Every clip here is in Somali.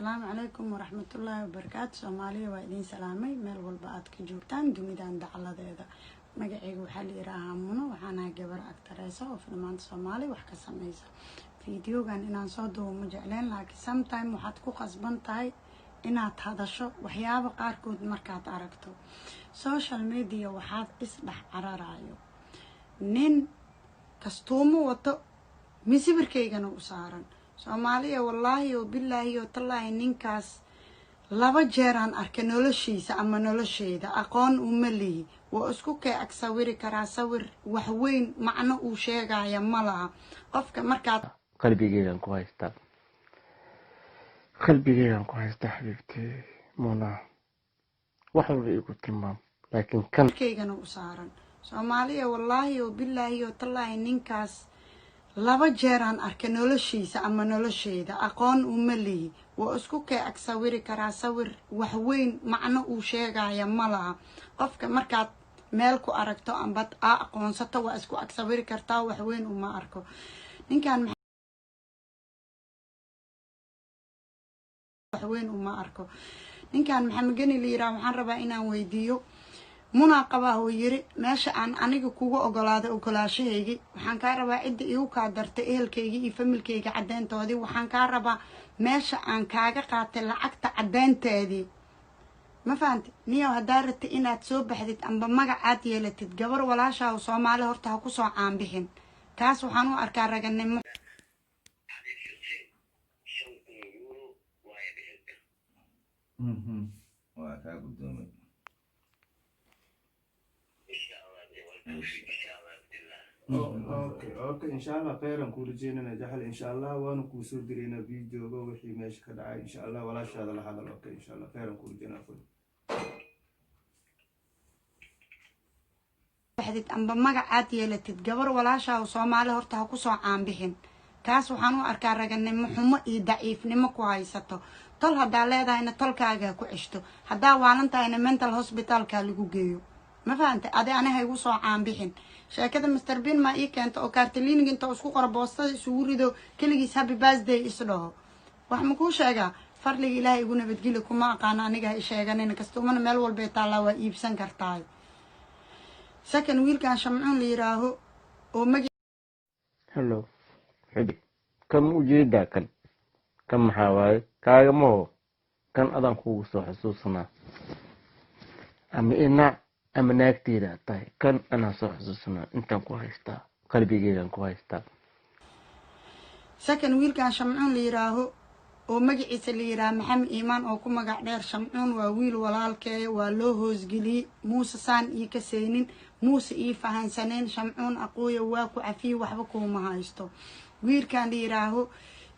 السلام عليكم ورحمة الله وبركاته. سوماليا وإدين سلامي ميل والبعض كجوبتان دميدان دعلا ذا مقعيق وحالي راها منو وحانا جبر أكتريسا وفيلمات سومالي وحكا سميسا فيديو كان إنان صدو ومجعلين لكن سامتايم وحادكو قصبان تاي إنات هذا شو وحيابا قاركود مركات عرقتو سوشال ميديا وحاد إصبح عرارايو نين كستومو وطو مسيبر كيغانو أساران Soomaaliya wallaahi oo billaahi oo tallaahi ninkaas laba jeer aan arkay noloshiisa ama nolosheeda aqoon uma lihi waa isku kay ag sawiri karaa sawir wax weyn macno uu sheegaya ma laha qofka markaad qalbigeygan ku haysta xabiibtii muna wax walba igu tilmaam laakiin kan keygana u saaran Soomaaliya wallaahi oo billaahi oo tallaahi ninkaas laba jeer aan arkay noloshiisa ama nolosheeda aqoon uma lihi waa isku kay ag sawiri karaa sawir wax weyn macno uu sheegaya ma laha qofka markaad meel ku aragto amba aqoonsato waa isku ag sawiri kartaa wax weyn uma arko ninkan maxamed gani liira waxaan rabaa inaan weydiiyo munaqaba oo yiri meesha aan aniga kugu ogolaaday ogolaashahaygi waxaan ka rabaa cid igu ka dartay ehelkayga iyo familkayga cadeyntoodii waxaan ka rabaa meesha aan kaaga qaatay lacagta cadeynteedii ma fahanti niyo hadaarta inaad soo baxdid amba magacaad yeelatid gabar walaasha oo Soomaali horta ha ku soo caan bixin taas waxaan u arkaa raganimo waa ka guddoomay اوكي ان شاء الله خيرا كل جينا نجاح ان شاء الله وانا كوسو درينا فيديو وحي ماشي كدعاي ان شاء الله ولا شهاده لهذا اوكي ان شاء الله خيرا كل جينا فل baxdid amba magacaad yeelatid gabar walaasha oo Soomaali horta ha ku soo caan bixin taas waxaan u arkaa raganimo xumo iyo daciifnimo ku haysato tol hadaa leedahayna tolkaaga ku cishto hadaa waalantaayna mental hospitalka lagu geeyo ma fahanti adi anaha igu soo caan bixin sheekada Mr Bean ma ii keento oo kartiliin inta isku qor boostada isugu rido kaligiis happy birthday isdhaho wax ma ku sheega farliga Ilaahay igu nabadgeli kuma aqaan aniga ay sheeganina kastoomana meel walba taala waa iibsan kartaa sakan wiilkan shamcuun liiraaho oo hello xidi kam ujeeda kan maxaa waaye kaaga ma kan adan kugu soo xasuusnaa ama naagteeda tahay kan ana soo xasuusnaa intaan ku haystaa qalbigeygan ku haystaa sakan wiilkan shamcuun liiraaho oo magaciisa liiraa maxamed iimaan oo ku magac dheer shamcuun waa wiil walaalkee waa loo hoosgeliyay muuse saan ii ka seynin muuse ii fahansaneen shamcuun aqooya waa ku cafiye waxba kuma haysto wiilkan liiraaho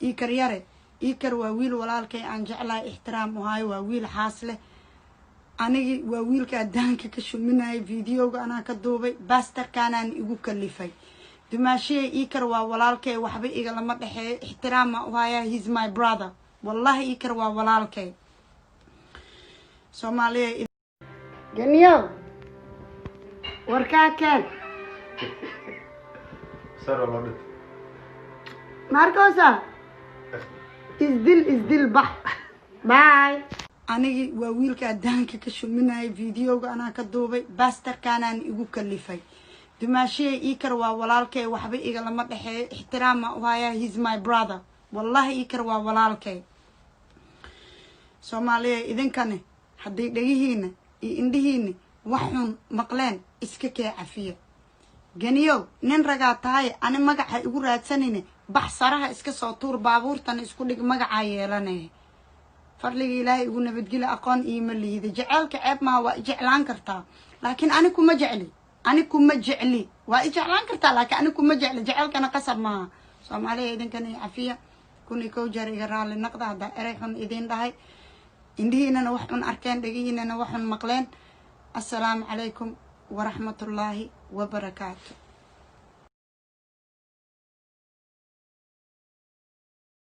iikar yare iikar waa wiil walaalkee aan jeclahay ixtiraam u hayo waa wiil xaas leh anigi waa wiilka daanka ka shuminay fiidiyowga anaa ka duubay baastarkaanaan igu kalifay dumaashiye iikar waa walaalkee waxba iga lama dhaxeeyo ixtiraam u haya he's my brother wallahi iikar waa walaalkee Soomaaliya ganiyow warkaa keen saro loo Marcosa isdil bax bye anigi waa wiilka daanka ka shuminay fiidiyowga anaa ka duubay baastarkaanaan igu kalifay dumaashiye iikar waa walaalkee waxba iga lama dhaxeeyo ixtiraam u haya he's my brother wallahi iikar waa walaalkee Soomaaliya idinkane haddii dhagihiina iyo indhihiina waxun maqleen iska kee cafiya ganiyow nin ragaa tahay ani magaca igu raadsanine bax saraha iska soo tuur baabuurtan isku dhig magaca yeelanay farliga Ilaahay igu nabadgeli aqoon iima liida jaceelka ceeb ma waa jeclaan kartaa laakiin ani kuma jecli waa jeclaan kartaa laakiin ani kuma jecli jaceelkana qasab ma Soomaaliya idinkana cafiya kuni koo jar iga raali naqda hada eray xun idin dhahay indhihiinana wax xun arkeen dhagihiinana wax xun maqleen assalaamu calaykum wa rahmatullaahi wa barakaatuh